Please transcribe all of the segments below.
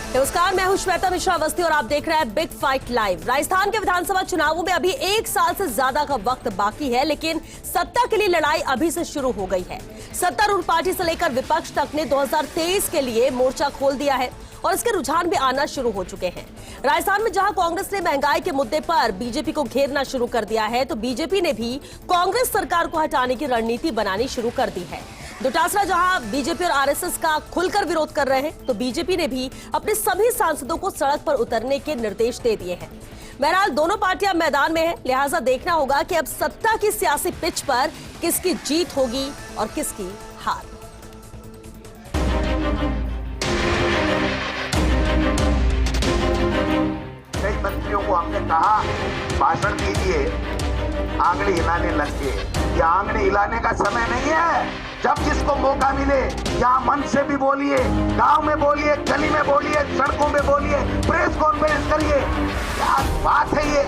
नमस्कार, मैं हूं श्वेता मिश्रा अवस्थी और आप देख रहे हैं बिग फाइट लाइव। राजस्थान के विधानसभा चुनावों में अभी 1 साल से ज्यादा का वक्त बाकी है, लेकिन सत्ता के लिए लड़ाई अभी से शुरू हो गई है। सत्तारूढ़ पार्टी से लेकर विपक्ष तक ने 2023 के लिए मोर्चा खोल दिया है और इसके रुझान भी आना शुरू हो चुके हैं। राजस्थान में जहां कांग्रेस ने महंगाई के मुद्दे पर बीजेपी को घेरना शुरू कर दिया है, तो बीजेपी ने भी कांग्रेस सरकार को हटाने की रणनीति बनानी शुरू कर दी है। डोटासरा जहां बीजेपी और आरएसएस का खुलकर विरोध कर रहे हैं, तो बीजेपी ने भी अपने सभी सांसदों को सड़क पर उतरने के निर्देश दे दिए हैं। बहरहाल दोनों पार्टियां मैदान में हैं, लिहाजा देखना होगा कि अब सत्ता की सियासी पिच पर किसकी जीत होगी और किसकी हार। कई मंत्रियों को हमने कहा भाषण दीजिए, आंगली हिलाने लग गए। ये आंगली हिलाने का समय नहीं है। जब जिसको मौका मिले यहाँ मन से भी बोलिए, गांव में बोलिए, गली में बोलिए, सड़कों में बोलिए, प्रेस कॉन्फ्रेंस करिए। क्या बात है ये।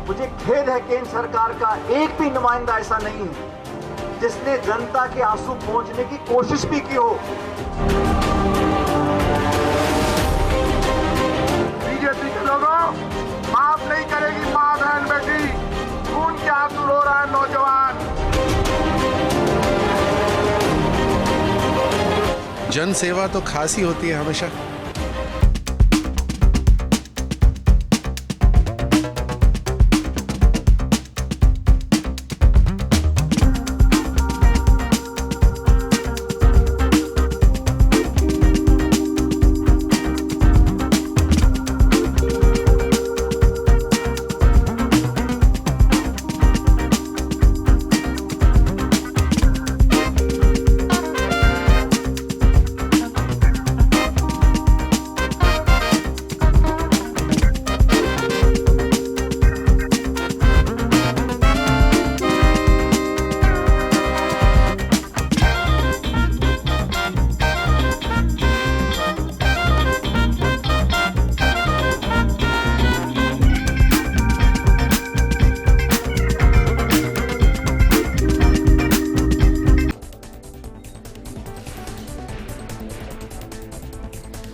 मुझे खेद है केंद्र सरकार का एक भी नुमाइंदा ऐसा नहीं है जिसने जनता के आंसू पहुंचने की कोशिश भी की हो। बीजेपी के लोगों, माफ नहीं करेगी मां बहन बेटी। खून के आंसू रो रहा है नौजवान। जन सेवा तो खास ही होती है हमेशा।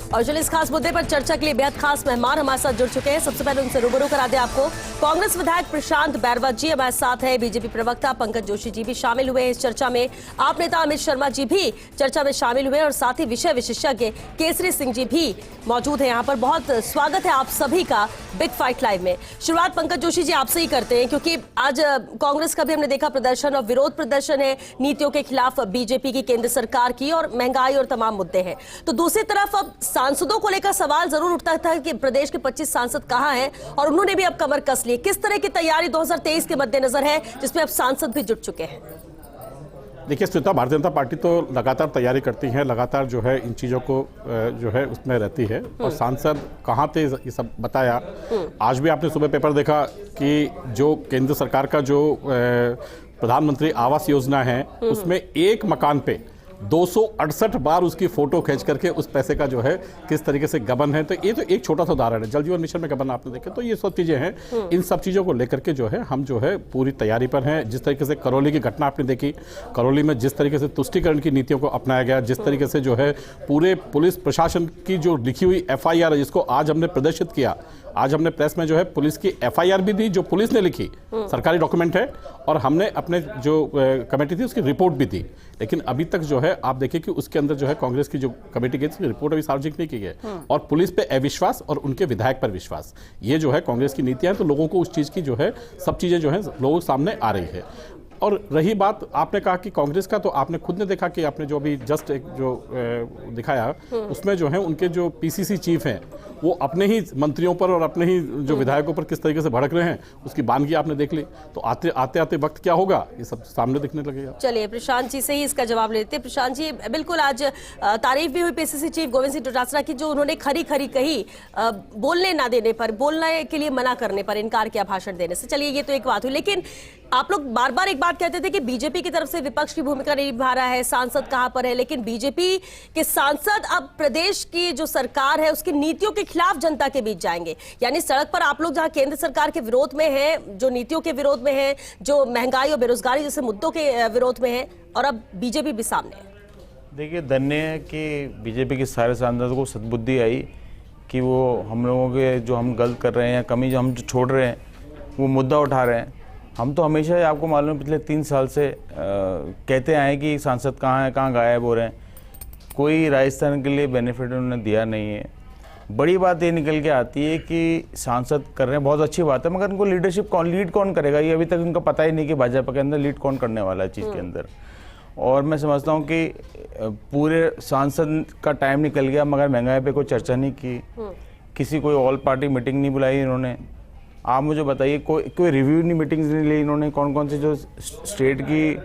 और चलिए इस खास मुद्दे पर चर्चा के लिए बेहद खास मेहमान हमारे साथ जुड़ चुके हैं। सबसे पहले उनसे रूबरू करा दें आपको। कांग्रेस विधायक प्रशांत बैरवा जी हमारे साथ है, बीजेपी प्रवक्ता पंकज जोशी जी भी शामिल हुए हैं इस चर्चा में, आप नेता अमित शर्मा जी भी चर्चा में शामिल हुए और साथ ही विषय विशेषज्ञ केसरी सिंह जी भी मौजूद है यहाँ पर। बहुत स्वागत है आप सभी का बिग फाइट लाइव में। शुरुआत पंकज जोशी जी आपसे ही करते हैं, क्योंकि आज कांग्रेस का भी हमने देखा प्रदर्शन और विरोध प्रदर्शन है नीतियों के खिलाफ बीजेपी की, केंद्र सरकार की, और महंगाई और तमाम मुद्दे हैं। तो दूसरी तरफ अब सांसदों को लेकर सवाल जरूर उठता था कि प्रदेश के 25 सांसद कहां हैं, और उन्होंने भी अब कमर कस ली। किस तरह की तैयारी 2023 के मद्देनजर है, जिसमें अब सांसद भी जुट चुके हैं? देखिए श्वेता, भारतीय जनता पार्टी तो लगातार तैयारी करती है, लगातार जो है इन चीज़ों को जो है उसमें रहती है। और सांसद कहाँ थे ये सब बताया। आज भी आपने सुबह पेपर देखा कि जो केंद्र सरकार का जो प्रधानमंत्री आवास योजना है, उसमें एक मकान पे 268 बार उसकी फोटो खींच करके उस पैसे का जो है किस तरीके से गबन है। तो ये तो एक छोटा सा उदाहरण है। जल जीवन मिशन में गबन आपने देखे, तो ये सब चीजें हैं। इन सब चीजों को लेकर के जो है हम जो है पूरी तैयारी पर हैं। जिस तरीके से करौली की घटना आपने देखी, करौली में जिस तरीके से तुष्टीकरण की नीतियों को अपनाया गया, जिस तरीके से जो है पूरे पुलिस प्रशासन की जो लिखी हुई FIR है, जिसको आज हमने प्रदर्शित किया, आज हमने प्रेस में जो है पुलिस की FIR भी दी, जो पुलिस ने लिखी, सरकारी डॉक्यूमेंट है, और हमने अपने जो कमेटी थी उसकी रिपोर्ट भी दी। लेकिन अभी तक जो है आप देखिए कि उसके अंदर जो है कांग्रेस की जो कमेटी गई थी, रिपोर्ट अभी सार्वजनिक नहीं की गई, और पुलिस पे अविश्वास और उनके विधायक पर विश्वास, ये जो है कांग्रेस की नीतियां हैं। तो लोगों को उस चीज़ की जो है सब चीज़ें जो है लोगों के सामने आ रही है। और रही बात आपने कहा कि कांग्रेस का, तो आपने खुद ने देखा कि आपने जो अभी जस्ट एक जो दिखाया उसमें जो है उनके जो PCC चीफ हैं वो अपने ही मंत्रियों पर और अपने ही जो विधायकों पर किस तरीके से भड़क रहे हैं, उसकी बानगी आपने देख ली। तो आते आते वक्त क्या होगा ये सब सामने दिखने लगेगा। चलिए प्रशांत जी से ही इसका जवाब लेते हैं। प्रशांत जी, बिल्कुल आज तारीफ भी हुई PCC चीफ गोविंद सिंह डोटासरा की, जो उन्होंने खरी खरी कही, बोलने ना देने पर, बोलने के लिए मना करने पर इनकार किया भाषण देने से। चलिए ये तो एक बात हुई, लेकिन आप लोग बार बार एक बात कहते थे कि बीजेपी की तरफ से विपक्ष की भूमिका नहीं निभा रहा है, सांसद कहां पर है, लेकिन बीजेपी के सांसद अब प्रदेश की जो सरकार है उसकी नीतियों के खिलाफ जनता के बीच जाएंगे। यानी सड़क पर आप लोग जहां केंद्र सरकार के विरोध में हैं, जो नीतियों के विरोध में हैं, जो महंगाई और बेरोजगारी जैसे मुद्दों के विरोध में हैं, और अब बीजेपी भी सामने है। देखिए, धन्य है कि बीजेपी के सारे सांसदों को सद्बुद्धि आई कि वो हम लोगों के जो हम गलत कर रहे हैं, कमी जो हम जो छोड़ रहे हैं, वो मुद्दा उठा रहे हैं। हम तो हमेशा ही, आपको मालूम है, पिछले 3 साल से कहते आए हैं कि सांसद कहाँ हैं, कहाँ गायब हो रहे हैं। कोई राजस्थान के लिए बेनिफिट उन्होंने दिया नहीं है। बड़ी बात ये निकल के आती है कि सांसद कर रहे हैं, बहुत अच्छी बात है, मगर उनको लीडरशिप लीड कौन करेगा, ये अभी तक उनको पता ही नहीं कि भाजपा के अंदर लीड कौन करने वाला है चीज़ के अंदर। और मैं समझता हूँ कि पूरे सांसद का टाइम निकल गया, मगर महंगाई पे कोई चर्चा नहीं की, किसी कोई ऑल पार्टी मीटिंग नहीं बुलाई इन्होंने। आप मुझे बताइए, कोई रिव्यू नहीं, मीटिंग्स नहीं ली इन्होंने। कौन कौन सी जो स्टेट की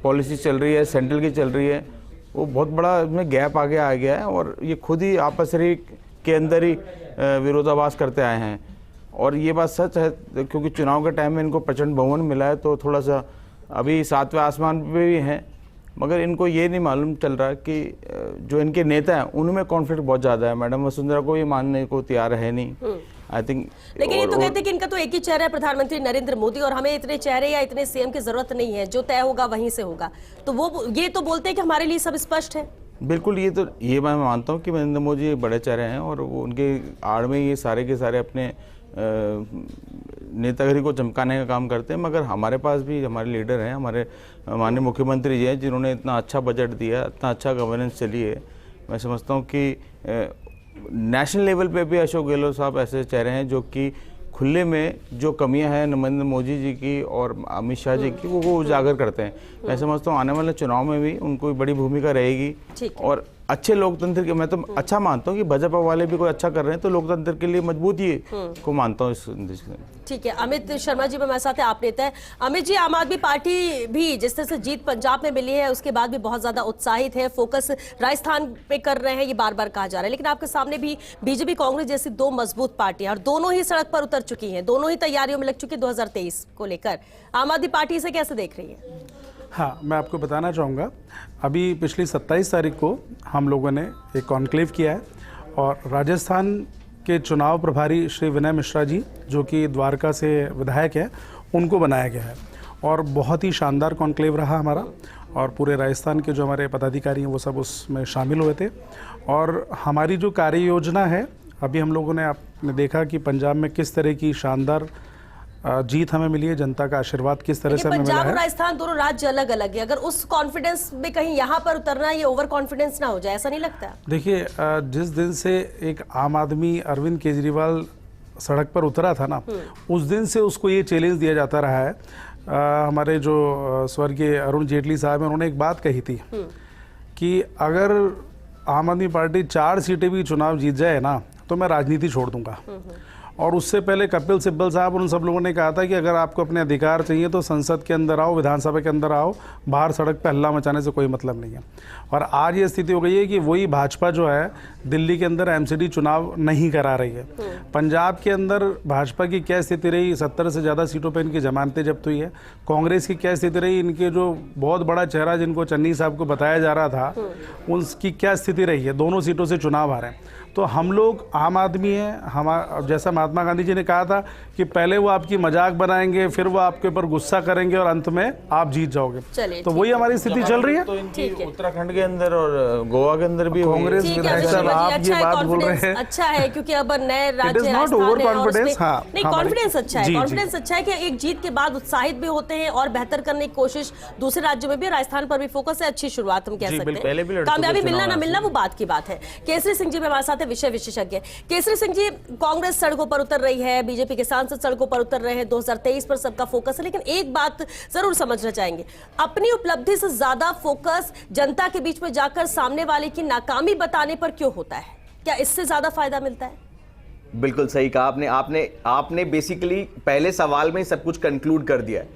पॉलिसी चल रही है, सेंट्रल की चल रही है, वो बहुत बड़ा इसमें गैप आगे आ गया है। और ये खुद ही आपस के अंदर ही विरोधाभास करते आए हैं। और ये बात सच है, क्योंकि चुनाव के टाइम में इनको प्रचंड बहुमत मिला है, तो थोड़ा सा अभी 7वें आसमान पे भी हैं, मगर इनको ये नहीं मालूम चल रहा कि जो इनके नेता हैं उनमें कॉन्फ्लिक्ट बहुत ज़्यादा है। मैडम वसुंधरा को ये मानने को तैयार है नहीं, आई थिंक। लेकिन ये तो कहते हैं कि इनका तो एक ही चेहरा है, प्रधानमंत्री नरेंद्र मोदी, और हमें इतने चेहरे या इतने सीएम की जरूरत नहीं है, जो तय होगा वहीं से होगा। तो वो ये तो बोलते हैं कि हमारे लिए सब स्पष्ट है। बिल्कुल, ये मैं मानता हूँ कि नरेंद्र मोदी बड़े चेहरे हैं, और वो उनके आड़ में ये सारे के सारे अपने नेतागिरी को चमकाने का काम करते हैं। मगर हमारे पास भी हमारे लीडर हैं, हमारे माननीय मुख्यमंत्री जी हैं, जिन्होंने इतना अच्छा बजट दिया, इतना अच्छा गवर्नेंस चली है। मैं समझता हूँ कि नेशनल लेवल पे भी अशोक गहलोत साहब ऐसे चेहरे हैं जो कि खुले में जो कमियां हैं नरेंद्र मोदी जी की और अमित शाह जी की, वो उजागर करते हैं। मैं समझता हूँ आने वाले चुनाव में भी उनको बड़ी भूमिका रहेगी। और अच्छे लोकतंत्र के, मैं तो अच्छा मानता हूँ कि भाजपा वाले भी कोई अच्छा कर रहे हैं, तो लोकतंत्र के लिए मजबूती को मानता हूँ इस। ठीक है, अमित शर्मा जी हमारे साथ है, आप नेता है। अमित जी, आम आदमी पार्टी भी जिस तरह से जीत पंजाब में मिली है, उसके बाद भी बहुत ज्यादा उत्साहित है, फोकस राजस्थान पे कर रहे हैं, ये बार बार कहा जा रहा है। लेकिन आपके सामने भी बीजेपी कांग्रेस जैसी 2 मजबूत पार्टियां, और दोनों ही सड़क पर उतर चुकी हैं, दोनों ही तैयारियों में लग चुकी है 2023 को लेकर। आम आदमी पार्टी इसे कैसे देख रही है? हाँ, मैं आपको बताना चाहूँगा, अभी पिछली 27 तारीख को हम लोगों ने एक कॉन्क्लेव किया है, और राजस्थान के चुनाव प्रभारी श्री विनय मिश्रा जी, जो कि द्वारका से विधायक हैं, उनको बनाया गया है। और बहुत ही शानदार कॉन्क्लेव रहा हमारा, और पूरे राजस्थान के जो हमारे पदाधिकारी हैं वो सब उसमें शामिल हुए थे। और हमारी जो कार्य योजना है, अभी हम लोगों ने, आपने देखा कि पंजाब में किस तरह की शानदार जीत हमें मिली है, जनता का आशीर्वाद किस तरह से हमें मिला है। पंजाब और राजस्थान दोनों राज्य अलग अलग है, अगर उस कॉन्फिडेंस में कहीं यहाँ पर उतरना, ये ओवर कॉन्फिडेंस ना हो जाए, ऐसा नहीं लगता? देखिए, जिस दिन से एक आम आदमी अरविंद केजरीवाल सड़क पर उतरा था ना, उस दिन से उसको ये चैलेंज दिया जाता रहा है। हमारे जो स्वर्गीय अरुण जेटली साहब हैं, उन्होंने एक बात कही थी कि अगर आम आदमी पार्टी 4 सीटें भी चुनाव जीत जाए ना, तो मैं राजनीति छोड़ दूंगा। और उससे पहले कपिल सिब्बल साहब, उन सब लोगों ने कहा था कि अगर आपको अपने अधिकार चाहिए तो संसद के अंदर आओ, विधानसभा के अंदर आओ, बाहर सड़क पे हल्ला मचाने से कोई मतलब नहीं है। और आज ये स्थिति हो गई है कि वही भाजपा जो है दिल्ली के अंदर एमसीडी चुनाव नहीं करा रही है। पंजाब के अंदर भाजपा की क्या स्थिति रही, 70 से ज़्यादा सीटों पर इनकी जमानतें जब्त हुई है। कांग्रेस की क्या स्थिति रही, इनके जो बहुत बड़ा चेहरा जिनको चन्नी साहब को बताया जा रहा था, उनकी क्या स्थिति रही है, दोनों सीटों से चुनाव आ रहे हैं। तो हम लोग आम आदमी हैं, हमारा जैसा महात्मा गांधी जी ने कहा था कि पहले वो आपकी मजाक बनाएंगे, फिर वो आपके ऊपर गुस्सा करेंगे, और अंत में आप जीत जाओगे। तो वही हमारी स्थिति चल रही है। तो इनकी उत्तराखंड के अंदर और गोवा के अंदर भी कांग्रेस विधायक साहब, आप ये बात बोल रहे हैं, अच्छा है, क्योंकि अब नए राज्य नहीं, कॉन्फिडेंस अच्छा है, कॉन्फिडेंस अच्छा है कि एक जीत के बाद उत्साहित भी होते हैं और बेहतर करने की कोशिश दूसरे राज्यों में भी, राजस्थान पर भी फोकस है। अच्छी शुरुआत हम कह सकते हैं, कामयाबी मिलना ना मिलना वो बात की बात है। केसरी सिंह जी भी हमारे साथ विषय विशेषज्ञ। केसरी सिंह जी, कांग्रेस सड़कों पर उतर रही है, बीजेपी के सांसद सड़कों पर उतर रहे हैं, 2023 पर सबका फोकस है, लेकिन एक बात जरूर समझना चाहेंगे, अपनी उपलब्धि से ज्यादा फोकस जनता के बीच में जाकर सामने वाले की नाकामी बताने पर क्यों होता है? क्या इससे ज्यादा फायदा मिलता है? बिल्कुल सही कहा आपने बेसिकली पहले सवाल में सब कुछ कंक्लूड कर दिया है।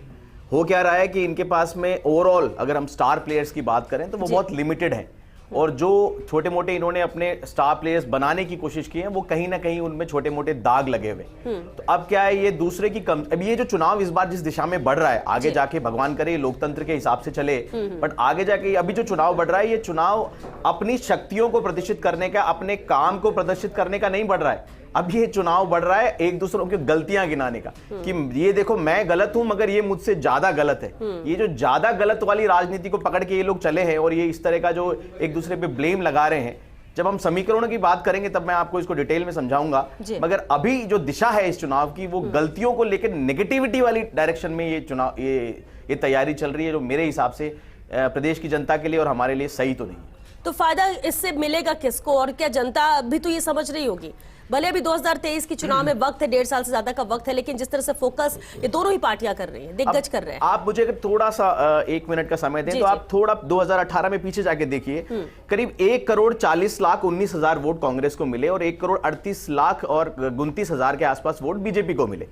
हो क्या रहा है कि इनके पास में ओवरऑल अगर हम स्टार प्लेयर्स की बात करें तो वो बहुत लिमिटेड हैं, और जो छोटे मोटे इन्होंने अपने स्टार प्लेयर्स बनाने की कोशिश की है, वो कहीं ना कहीं उनमें छोटे मोटे दाग लगे हुए। तो अब क्या है, ये दूसरे की अब ये जो चुनाव इस बार जिस दिशा में बढ़ रहा है, आगे जाके भगवान करे लोकतंत्र के हिसाब से चले, बट आगे जाके अभी जो चुनाव बढ़ रहा है, ये चुनाव अपनी शक्तियों को प्रदर्शित करने का, अपने काम को प्रदर्शित करने का नहीं बढ़ रहा है। अब ये चुनाव बढ़ रहा है एक दूसरों की गलतियां गिनाने का, कि ये देखो मैं गलत हूं मगर ये मुझसे ज्यादा गलत है। ये जो ज्यादा गलत वाली राजनीति को पकड़ के ये लोग चले हैं और ये इस तरह का जो एक दूसरे पे ब्लेम लगा रहे हैं। जब हम समीकरणों की बात करेंगे तब मैं आपको इसको डिटेल में समझाऊंगा, मगर अभी जो दिशा है इस चुनाव की वो गलतियों को लेकर नेगेटिविटी वाली डायरेक्शन में ये चुनाव ये तैयारी चल रही है, जो मेरे हिसाब से प्रदेश की जनता के लिए और हमारे लिए सही तो नहीं है। तो फायदा इससे मिलेगा किसको, और क्या जनता भी तो ये समझ रही होगी? भले अभी 2023 के चुनाव में वक्त है, 1.5 साल से ज्यादा का वक्त है, लेकिन जिस तरह से फोकस ये दोनों ही पार्टियां कर रही हैं, दिग्गज कर रहे हैं। आप मुझे अगर थोड़ा सा 1 मिनट का समय दें तो आप थोड़ा 2018 में पीछे जाके देखिए, करीब 1,40,19,000 वोट कांग्रेस को मिले और 1,38,29,000 के आसपास वोट बीजेपी को मिले।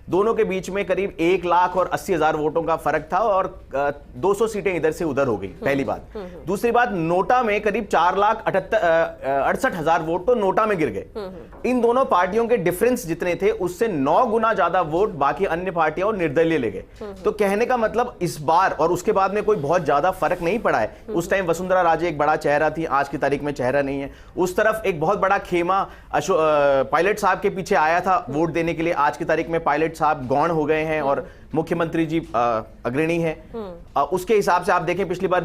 दोनों के बीच में करीब 1,80,000 वोटों का फर्क था और 200 सीटें इधर से उधर हो गई, पहली बात। दूसरी बात, नोटा में करीब 4,68,000 वोट तो नोटा में गिर गए। इन दोनों पार्टियों के डिफरेंस जितने थे उससे 9 गुना ज्यादा वोट बाकी अन्य पार्टियां और निर्दलीय ले गए। तो कहने का मतलब इस बार और उसके बाद में कोई बहुत ज्यादा फर्क नहीं पड़ा है। उस टाइम वसुंधरा राजे एक बड़ा चेहरा थी, आज की तारीख में चेहरा नहीं है। उस तरफ एक बहुत बड़ा खेमा पायलट साहब के पीछे आया था वोट देने के लिए, आज की तारीख में पायलट साहब गौण हो गए हैं और मुख्यमंत्री जी अग्रणी है। उसके हिसाब से आप देखें पिछली बार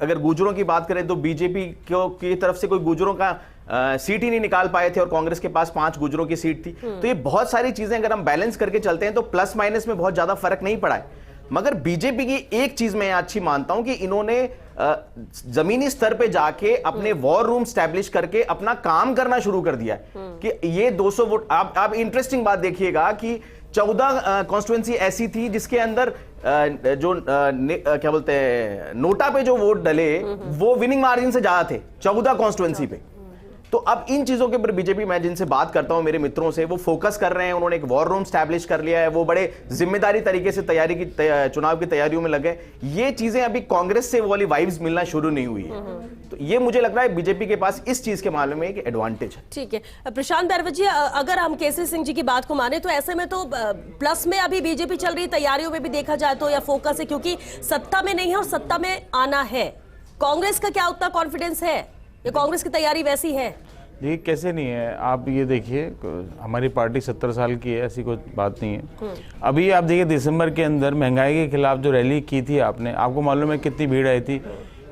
अगर गुर्जरों की बात करें तो बीजेपी की तरफ से कोई गुर्जरों का सीट ही नहीं निकाल पाए थे और कांग्रेस के पास 5 गुर्जरों की सीट थी। तो ये बहुत सारी चीजें अगर हम बैलेंस करके चलते हैं तो प्लस माइनस में बहुत ज्यादा फर्क नहीं पड़ा है। मगर बीजेपी की एक चीज मैं अच्छी मानता हूं कि इन्होंने जमीनी स्तर पे जाके अपने वॉर रूम स्टैब्लिश करके अपना काम करना शुरू कर दिया है कि ये 200 वोट। आप इंटरेस्टिंग बात देखिएगा कि 14 कॉन्स्टिट्यूएंसी ऐसी थी जिसके अंदर जो क्या बोलते हैं नोटा पे जो वोट डले वो विनिंग मार्जिन से ज्यादा थे 14 कॉन्स्टिट्यूएंसी पे। तो अब इन चीजों के ऊपर बीजेपी, मैं जिनसे बात करता हूं मेरे मित्रों से, वो फोकस कर रहे हैं। उन्होंने एक वॉर रूम स्टैब्लिश कर लिया है, वो बड़े जिम्मेदारी तरीके से चुनाव की तैयारियों में लगे। ये चीजें अभी कांग्रेस से वो वाली वाइब्स मिलना शुरू नहीं हुई है। तो ये मुझे लग रहा है बीजेपी के पास इस चीज के मामले में एक एडवांटेज है। ठीक है प्रशांत भैरवत जी, अगर हम केसरी सिंह जी की बात को माने तो ऐसे में तो प्लस में अभी बीजेपी चल रही तैयारियों में भी देखा जाए तो, या फोकस है क्योंकि सत्ता में नहीं है और सत्ता में आना है। कांग्रेस का क्या उतना कॉन्फिडेंस है? ये कांग्रेस की तैयारी वैसी है? देखिए कैसे नहीं है, आप ये देखिए हमारी पार्टी 70 साल की है, ऐसी कोई बात नहीं है। अभी आप देखिए दिसंबर के अंदर महंगाई के खिलाफ जो रैली की थी आपने, आपको मालूम है कितनी भीड़ आई थी।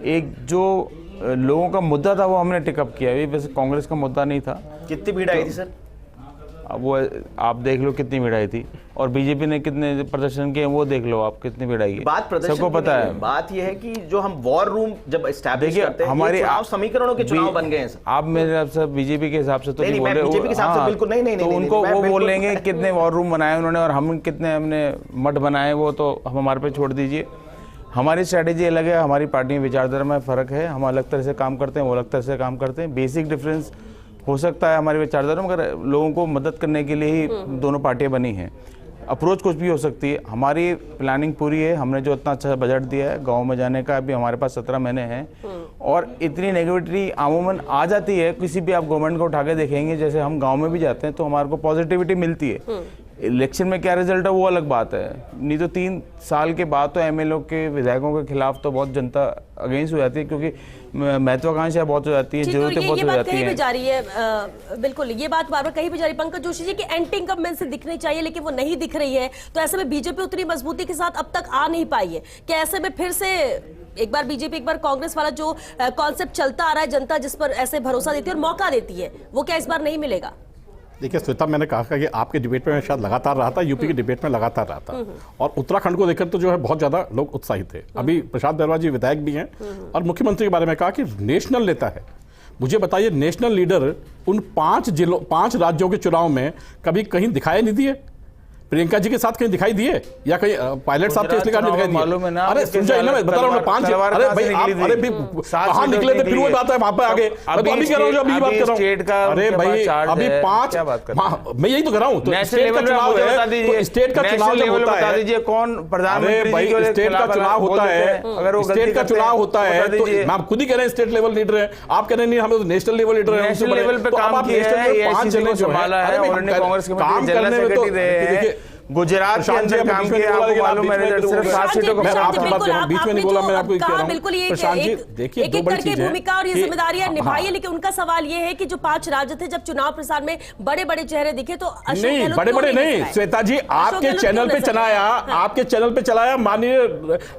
एक जो लोगों का मुद्दा था वो हमने टिकअप किया, ये वैसे कांग्रेस का मुद्दा नहीं था। कितनी भीड़ आई थी सर? वो आप देख लो कितनी भीड़ आई थी, और बीजेपी ने कितने प्रदर्शन किए वो देख लो आप कितनी भीड़ आई है। बात प्रदर्शन सबको पता है। बात यह है कि जो हम वॉर रूम जब एस्टैब्लिश करते हैं, हमारे समीकरणों के चुनाव बन गए हैं। आप मेरे हिसाब से बीजेपी के हिसाब से तो नहीं बोल रहे, बीजेपी के हिसाब से बिल्कुल नहीं। तो उनको वो बोलेंगे कितने वॉर रूम बनाए उन्होंने और हम कितने हमने मठ बनाए, वो तो हम हमारे पे छोड़ दीजिए। हमारी स्ट्रैटेजी अलग है, हमारी पार्टी में विचारधारा में फर्क है। हम अलग तरह से काम करते हैं, वो अलग तरह से काम करते हैं। बेसिक डिफरेंस हो सकता है हमारी विचारधारा, मगर लोगों को मदद करने के लिए ही दोनों पार्टियां बनी हैं। अप्रोच कुछ भी हो सकती है, हमारी प्लानिंग पूरी है। हमने जो इतना अच्छा बजट दिया है गांव में जाने का, अभी हमारे पास 17 महीने हैं और इतनी नेगेटिविटी आमूमन आ जाती है। किसी भी आप गवर्नमेंट को उठा के देखेंगे, जैसे हम गांव में भी जाते हैं तो हमारे को पॉजिटिविटी मिलती है। इलेक्शन में क्या रिजल्ट है वो अलग बात है, नहीं तो 3 साल के बाद तो एमएलए के विधायकों के खिलाफ तो बहुत जनता अगेंस्ट हो जाती है, क्योंकि महत्वाकांक्षा बहुत हो जाती है, जरूरतें बहुत हो जाती हैं। जा रही है बिल्कुल, ये बात बार बार कहीं भी जा रही है पंकज जोशी जी की एंटी इनकम्बेंसी दिखनी चाहिए, लेकिन वो नहीं दिख रही है। तो ऐसे में बीजेपी उतनी मजबूती के साथ अब तक आ नहीं पाई है। क्या ऐसे में फिर से एक बार बीजेपी एक बार कांग्रेस वाला जो कॉन्सेप्ट चलता आ रहा है, जनता जिस पर ऐसे भरोसा देती है और मौका देती है, वो क्या इस बार नहीं मिलेगा? देखिए श्वेता, मैंने कहा कि आपके डिबेट में मैं शायद लगातार रहा था, यूपी के डिबेट में लगातार रहा था, और उत्तराखंड को देखकर तो जो है बहुत ज्यादा लोग उत्साहित थे। अभी प्रशांत भैरवत जी विधायक भी हैं और मुख्यमंत्री के बारे में कहा कि नेशनल नेता है। मुझे बताइए, नेशनल लीडर उन 5 राज्यों के चुनाव में कभी कहीं दिखाई नहीं दिए? प्रियंका जी के साथ कहीं दिखाई दिए या कहीं पायलट साहब के इसलिए दिखाई दिए? अरे समझा ना, मैं बता रहा हूँ 5। अरे भाई आप कहाँ निकले थे, फिर वो बात है वहां पे आगे। मैं तो अभी कह रहा हूँ, अभी बात कर रहा हूँ। अरे भाई अभी 5, मैं यही तो कर रहा हूँ। तो स्टेट का चुनाव है, स्टेट का चुनाव जब होता है, कौन प्रधानमंत्री भाई स्टेट का चुनाव होता है, अगर वो स्टेट का चुनाव होता है तो आप खुद ही कह रहे हैं स्टेट लेवल लीडर है, आप कह रहे नहीं हमें तो नेशनल लेवल लीडर है। नेशनल लेवल पे काम किया है, 5 जने जो है काम करने में तो देखिए गुजरात के अंदर काम किया, आपको मालूम है सिर्फ 7 सीटों का। मैं आपकी बात कर रहा हूं, बीच में नहीं बोला, मैं आपको कह रहा हूं। बिल्कुल ये प्रशांत जी देखिए, दो बड़ी चीजें भूमिका और ये जिम्मेदारियां निभाई है, लेकिन उनका सवाल ये है कि जो 5 राज्य थे, जब चुनाव प्रसार में बड़े बड़े चेहरे दिखे तो अशोक नहीं, गहलोत बड़े क्यों बड़े नहीं, नजर आए? श्वेता जी आपके गहलोत चैनल क्यों पे नजर चलाया, आए? आपके चैनल पे चलाया, माननीय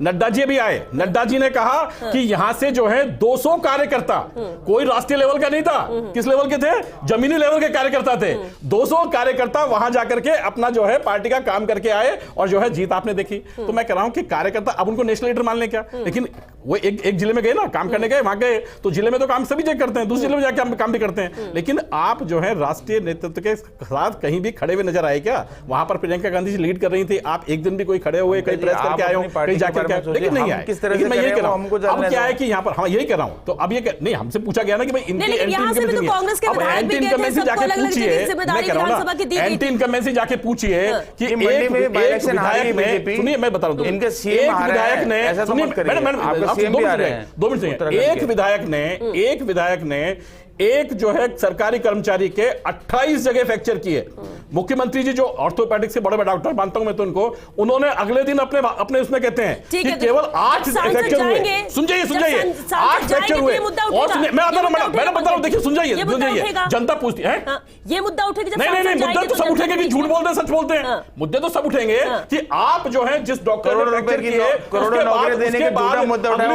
नड्डा जी भी आए, नड्डा जी ने कहा कि यहां से जो है 200 कार्यकर्ता, कोई राष्ट्रीय लेवल का नहीं था, किस लेवल के थे, जमीनी लेवल के कार्यकर्ता थे, 200 कार्यकर्ता वहां जाकर के अपना जो है पार्टी का काम करके आए और जो है जीत आपने देखी। तो मैं कह रहा हूं कि कार्यकर्ता अब उनको नेशनल लीडर मान लें क्या, लेकिन वो एक जिले में गए ना काम करने गए, वहां गए तो जिले में तो काम सभी जगह करते हैं, दूसरे जिले में जाके काम भी करते हैं, लेकिन आप जो है राष्ट्रीय नेतृत्व के साथ कहीं भी खड़े हुए नजर आए क्या? वहां पर प्रियंका गांधी जी लीड कर रही थी, आप एक दिन भी कोई खड़े हुए कहीं प्रेस करके आए हो, कहीं जाकर के, लेकिन नहीं आए। लेकिन मैं यही कह रहा हूं, अब क्या है कि यहाँ पर हम यही कह रहा हूं, तो अब ये नहीं, हमसे पूछा गया ना कि भाई इनकी एंटी इनकमेंसी जाके पूछिए, मैं कह रहा हूं ना, एंटी इनकमेंसी जाके पूछिए कि एक विधायक ने, सुनिए मैं बता रहा हूं, इनके सीएम एक विधायक ने, सुनिए मैडम आपका सीएम भी आ रहे हैं, 2 मिनट, एक विधायक ने एक जो है सरकारी कर्मचारी के 28 जगह फ्रैक्चर किए। मुख्यमंत्री जी जो ऑर्थोपेडिक से बड़े बड़े डॉक्टर मानता हूं मैं तो उनको, उन्होंने अगले दिन अपने उसमें कहते हैं कि केवल 8 फ्रैक्चर हुए। सुन जाइए 8 फ्रैक्चर हुए। और मैं बता रहा हूं, देखिए सुन जाइए, जनता पूछती है ये मुद्दा उठेगा। नहीं, मुद्दा तो सब उठेंगे कि झूठ बोलते हैं सच बोलते हैं, मुद्दे तो सब उठेंगे कि आप जो है जिस डॉक्टर ने फ्रैक्चर किए, करोड़ों नौकरी देने के बाद मुद्दा उठाया,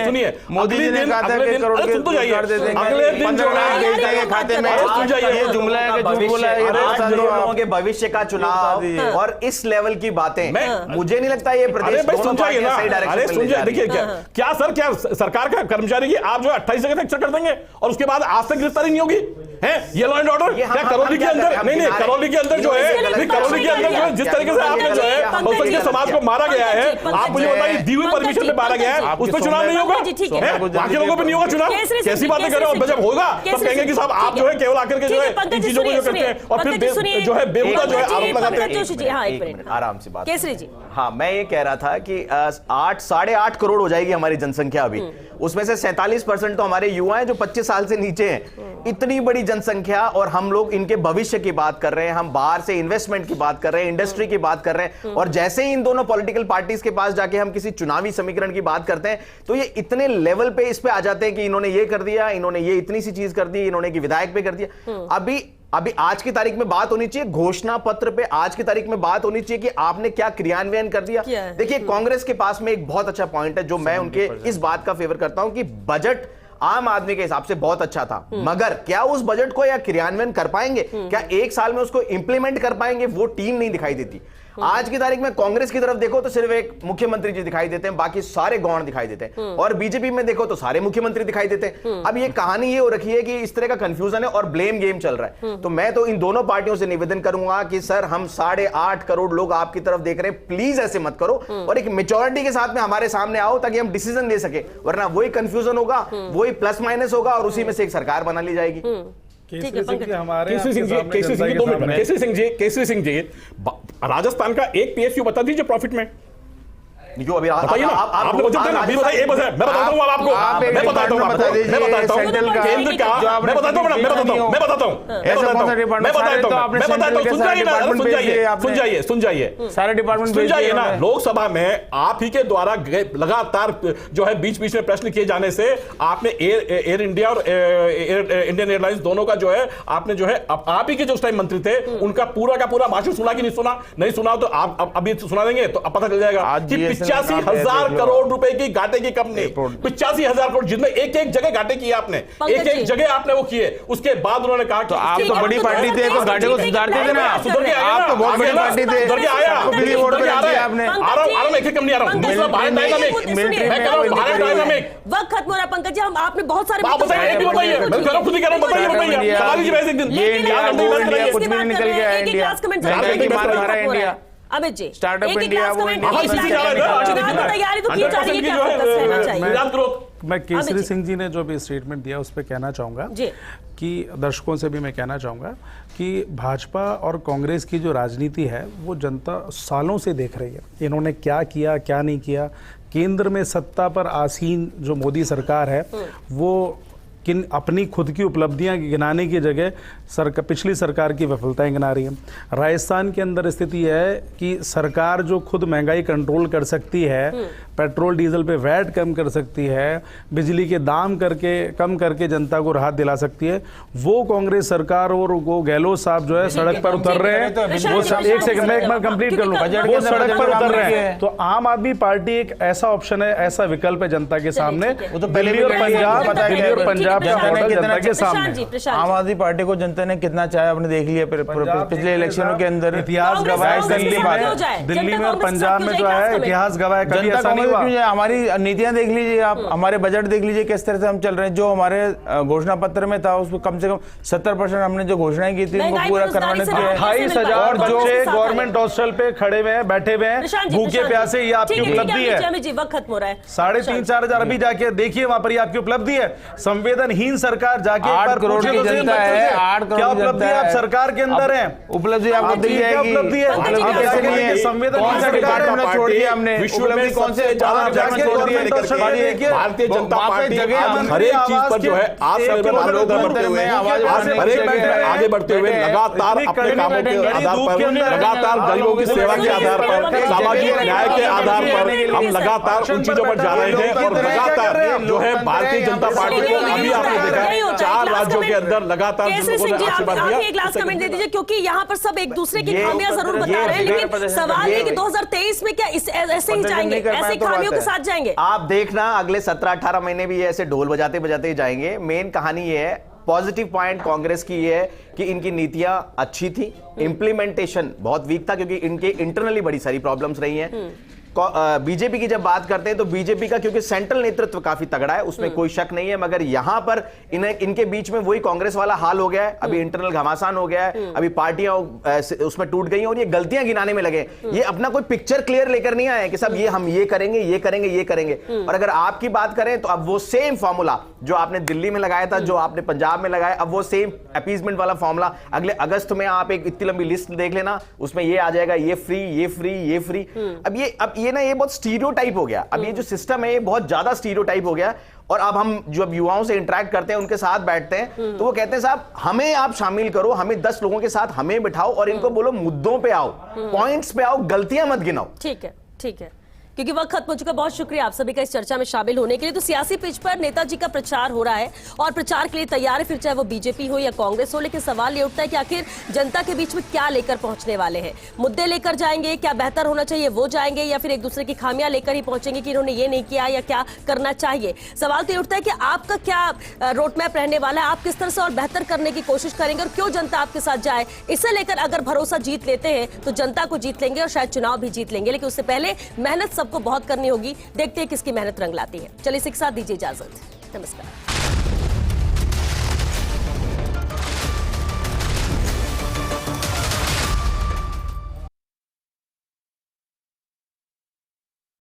सुनिए मोदी जी ने कहा था कि करोड़ के अगले दिन जो है खाते में, ये जुमला है कि झूठ बोला है, लोगों के भविष्य का चुनाव और इस लेवल की बातें, मुझे नहीं लगता ये प्रदेश दोनों पार्टियां सही डायरेक्शन में ले जा रही देखिए क्या सर, क्या सरकार का कर्मचारी की आप जो 28 जगह फ्रैक्चर कर देंगे और उसके बाद आज तक गिरफ्तारी नहीं होगी है? ये लॉ एंड ऑर्डर क्या करौली के अंदर नहीं, करौली के अंदर जो है, करौली के अंदर जो है जिस तरीके से आपने जो है बहुसंख्यक समाज को मारा गया है, आप मुझे बताइए दी हुई परमिशन पे मारा गया है, उस पर चुनाव नहीं होगा, बाकी लोगों पे नहीं होगा चुनाव? कैसी बातें कर रहे हो? जब होगा तब कहेंगे कि साहब आप जो है केवल आकर के जो है इन चीजों को जो करते हैं और फिर जो है बेहुदा जो है आरोप लगाते हैं। आराम से बात केसरी जी, हाँ मैं ये कह रहा था कि 8.5 करोड़ हो जाएगी हमारी जनसंख्या अभी, उसमें से 47% तो हमारे युवा हैं जो 25 साल से नीचे हैं। इतनी बड़ी जनसंख्या और हम लोग इनके भविष्य की बात कर रहे हैं, हम बाहर से इन्वेस्टमेंट की बात कर रहे हैं, इंडस्ट्री की बात कर रहे हैं, और जैसे ही इन दोनों पॉलिटिकल पार्टीज के पास जाके हम किसी चुनावी समीकरण की बात करते हैं तो ये इतने लेवल पे इस पे आ जाते हैं कि इन्होंने ये कर दिया, इन्होंने ये इतनी सी चीज कर दी, इन्होंने कि विधायक पे कर दिया। अभी आज की तारीख में बात होनी चाहिए घोषणा पत्र पे, आज की तारीख में बात होनी चाहिए कि आपने क्या क्रियान्वयन कर दिया। देखिए कांग्रेस के पास में एक बहुत अच्छा पॉइंट है जो मैं उनके इस बात का फेवर करता हूं कि बजट आम आदमी के हिसाब से बहुत अच्छा था, मगर क्या उस बजट को या क्रियान्वयन कर पाएंगे, क्या एक साल में उसको इंप्लीमेंट कर पाएंगे, वो टीम नहीं दिखाई देती। आज की तारीख में कांग्रेस की तरफ देखो तो सिर्फ एक मुख्यमंत्री जी दिखाई देते हैं, बाकी सारे गौण दिखाई देते हैं, और बीजेपी में देखो तो सारे मुख्यमंत्री दिखाई देते हैं। अब ये कहानी ये हो रखी है कि इस तरह का कंफ्यूजन है और ब्लेम गेम चल रहा है। तो मैं तो इन दोनों पार्टियों से निवेदन करूंगा कि सर हम 8.5 करोड़ लोग आपकी तरफ देख रहे हैं, प्लीज ऐसे मत करो और एक मेच्योरिटी के साथ में हमारे सामने आओ ताकि हम डिसीजन ले सके, वरना वही कंफ्यूजन होगा, वही प्लस माइनस होगा और उसी में से एक सरकार बना ली जाएगी। केसरी सिंह जी राजस्थान का एक पीएसयू बता दीजिए प्रॉफिट में, जो अभी बताइए ना, आपने बजट देना, अभी बताइए, मैं बताता हूं आपको, मैं बताता हूं केंद्र का, मैं बताता हूं, सुन जाइए सारे डिपार्टमेंट सुन जाइए ना, लोकसभा में आप ही के द्वारा लगातार जो है बीच बीच में प्रश्न किए जाने से आपने एयर इंडिया और इंडियन एयरलाइंस दोनों का जो है आपने जो है आप ही के जो उस टाइम मंत्री थे उनका पूरा का पूरा भाषण सुना कि नहीं सुना तो आप अभी सुना देंगे तो अब पता चल जाएगा कि 85,000 करोड़ रुपए की घाटे की कंपनी, 85,000 करोड़ जिसमें एक एक जगह घाटे किए आपने, एक एक जगह आपने वो किए, उसके बाद उन्होंने कहा कि आप तो बड़ी पार्टी थे, तो घाटे को सुधारते थे ना, आप तो बहुत बड़ी पार्टी थे, सुधर के आया, आपने आ रहा हूं एक कंपनी आ रहा हूं, दूसरा भारत डायनामिक वक्त खत्म हो रहा है पंकज जी, हम आपने बहुत सारे आप बताइए, एक भी बताइए, मैं कह रहा हूं खुद ही कह रहा हूं, बताइए सवाल ही वैसे एक दिन ये इंडिया कुछ भी निकल गया है, India Amit ji startup India वो मैं केसरी सिंह जी ने जो भी स्टेटमेंट दिया उस पर कहना चाहूँगा कि दर्शकों से भी मैं कहना चाहूँगा कि भाजपा और कांग्रेस की जो राजनीति है वो जनता सालों से देख रही है, इन्होंने क्या किया क्या नहीं किया। केंद्र में सत्ता पर आसीन जो मोदी सरकार है वो किन अपनी खुद की उपलब्धियां गिनाने की जगह पिछली सरकार की विफलताएं गिना रही है। राजस्थान के अंदर स्थिति है कि सरकार जो खुद महंगाई कंट्रोल कर सकती है, पेट्रोल डीजल पे वैट कम कर सकती है, बिजली के दाम कम करके जनता को राहत दिला सकती है, वो कांग्रेस सरकार और वो गहलोत साहब जो है सड़क पर उतर रहे हैं। वो एक सेकंड में एक बार कंप्लीट कर लूं, वो सड़क पर उतर रहे हैं। तो आम आदमी पार्टी एक ऐसा ऑप्शन है, ऐसा विकल्प है जनता के सामने। दिल्ली और पंजाब का मॉडल जनता के सामने। आम आदमी पार्टी को जनता ने कितना चाहा आपने देख लिया पिछले इलेक्शनों के अंदर। इतिहास गवाह दिल्ली में और पंजाब में जो है इतिहास गवाह, कभी ऐसा नहीं हुआ। हमारी नीतियां देख लीजिए आप, हमारे बजट देख लीजिए किस तरह से हम चल रहे हैं। जो हमारे घोषणा पत्र में था उसमें कम से कम 70% हमने जो घोषणाएं की थी उनको पूरा करवाने की है। 28,000 बच्चे गवर्नमेंट हॉस्टल पे खड़े हुए हैं, बैठे हुए हैं, भूखे प्यासे, ये आपकी उपलब्धि है। वक्त खत्म हो रहा है। 3,500-4,000 अभी जाके देखिए, वहां पर ये आपकी उपलब्धि है। संवेदनहीन सरकार जाके 8 करोड़ की जनता है, 8 करोड़ क्या उपलब्धि है? आप सरकार के अंदर है, उपलब्धि आपको दी जाएगी। उपलब्धि है कैसे नहीं है? संवेदनहीन सरकार छोड़ दिया हमने, उपलब्धि कौन से भारतीय जनता पार्टी हर एक चीज पर जो है आगे बढ़ते हुए लगातार अपने कामों के आधार पर, लगातार गरीबों की सेवा के आधार पर, सामाजिक न्याय के आधार पर हम लगातार उन चीजों पर जा रहे हैं। और लगातार जो है भारतीय जनता पार्टी को अभी आपने देखा 4 राज्यों के अंदर लगातार एक लास्ट कमेंट दे दीजिए, क्योंकि यहाँ पर सब एक दूसरे की खामियां जरूर बता रहे हैं, लेकिन सवाल है कि 2023 में क्या ऐसे ही जाएंगे, ऐसे खामियों के साथ जाएंगे? आप देखना अगले 17-18 महीने भी ऐसे ढोल बजाते बजाते ही जाएंगे। मेन कहानी ये है, पॉजिटिव पॉइंट कांग्रेस की ये है कि इनकी नीतियां अच्छी थी, इंप्लीमेंटेशन बहुत वीक था क्योंकि इनके इंटरनली बड़ी सारी प्रॉब्लम्स रही हैं। बीजेपी की जब बात करते हैं तो बीजेपी का क्योंकि सेंट्रल नेतृत्व काफी तगड़ा है, उसमें कोई शक नहीं है, मगर यहां पर इनके बीच में वही कांग्रेस वाला हाल हो गया है। अभी इंटरनल घमासान हो गया है, अभी पार्टियां उसमें टूट गई हैं और ये गलतियां गिनाने में लगे। ये अपना कोई पिक्चर क्लियर लेकर नहीं आए कि सब ये हम ये करेंगे, ये करेंगे, ये करेंगे। और अगर आपकी बात करें तो अब वो सेम फॉर्मूला जो आपने दिल्ली में लगाया था, जो आपने पंजाब में लगाया, अब वो सेम अपीजमेंट वाला फॉर्मूला अगले अगस्त में आप एक इतनी लंबी लिस्ट देख लेना, उसमें ये आ जाएगा, ये फ्री, ये फ्री, ये फ्री। अब ये ना ये बहुत स्टीरियोटाइप हो गया। अब ये जो सिस्टम है ये बहुत ज्यादा स्टीरियोटाइप हो गया। और अब हम जब युवाओं से इंटरेक्ट करते हैं, उनके साथ बैठते हैं, तो वो कहते हैं साहब हमें आप शामिल करो, हमें 10 लोगों के साथ हमें बिठाओ और इनको बोलो मुद्दों पे आओ, पॉइंट्स पे आओ, गलतियां मत गिनाओ। ठीक है, ठीक है, क्योंकि वक्त खत्म हो चुका। बहुत शुक्रिया आप सभी का इस चर्चा में शामिल होने के लिए। तो सियासी पिच पर नेताजी का प्रचार हो रहा है और प्रचार के लिए तैयार है, फिर चाहे वो बीजेपी हो या कांग्रेस हो। लेकिन सवाल ये उठता है कि आखिर जनता के बीच में क्या लेकर पहुंचने वाले हैं? मुद्दे लेकर जाएंगे, क्या बेहतर होना चाहिए वो जाएंगे, या फिर एक दूसरे की खामियां लेकर ही पहुंचेंगे कि इन्होंने ये नहीं किया या क्या करना चाहिए? सवाल तो ये उठता है कि आपका क्या रोड मैप रहने वाला है, आप किस तरह से और बेहतर करने की कोशिश करेंगे और क्यों जनता आपके साथ जाए। इसे लेकर अगर भरोसा जीत लेते हैं तो जनता को जीत लेंगे और शायद चुनाव भी जीत लेंगे, लेकिन उससे पहले मेहनत सबको बहुत करनी होगी। देखते हैं किसकी मेहनत रंग लाती है। चलिए, इसी के साथ दीजिए इजाजत। नमस्कार।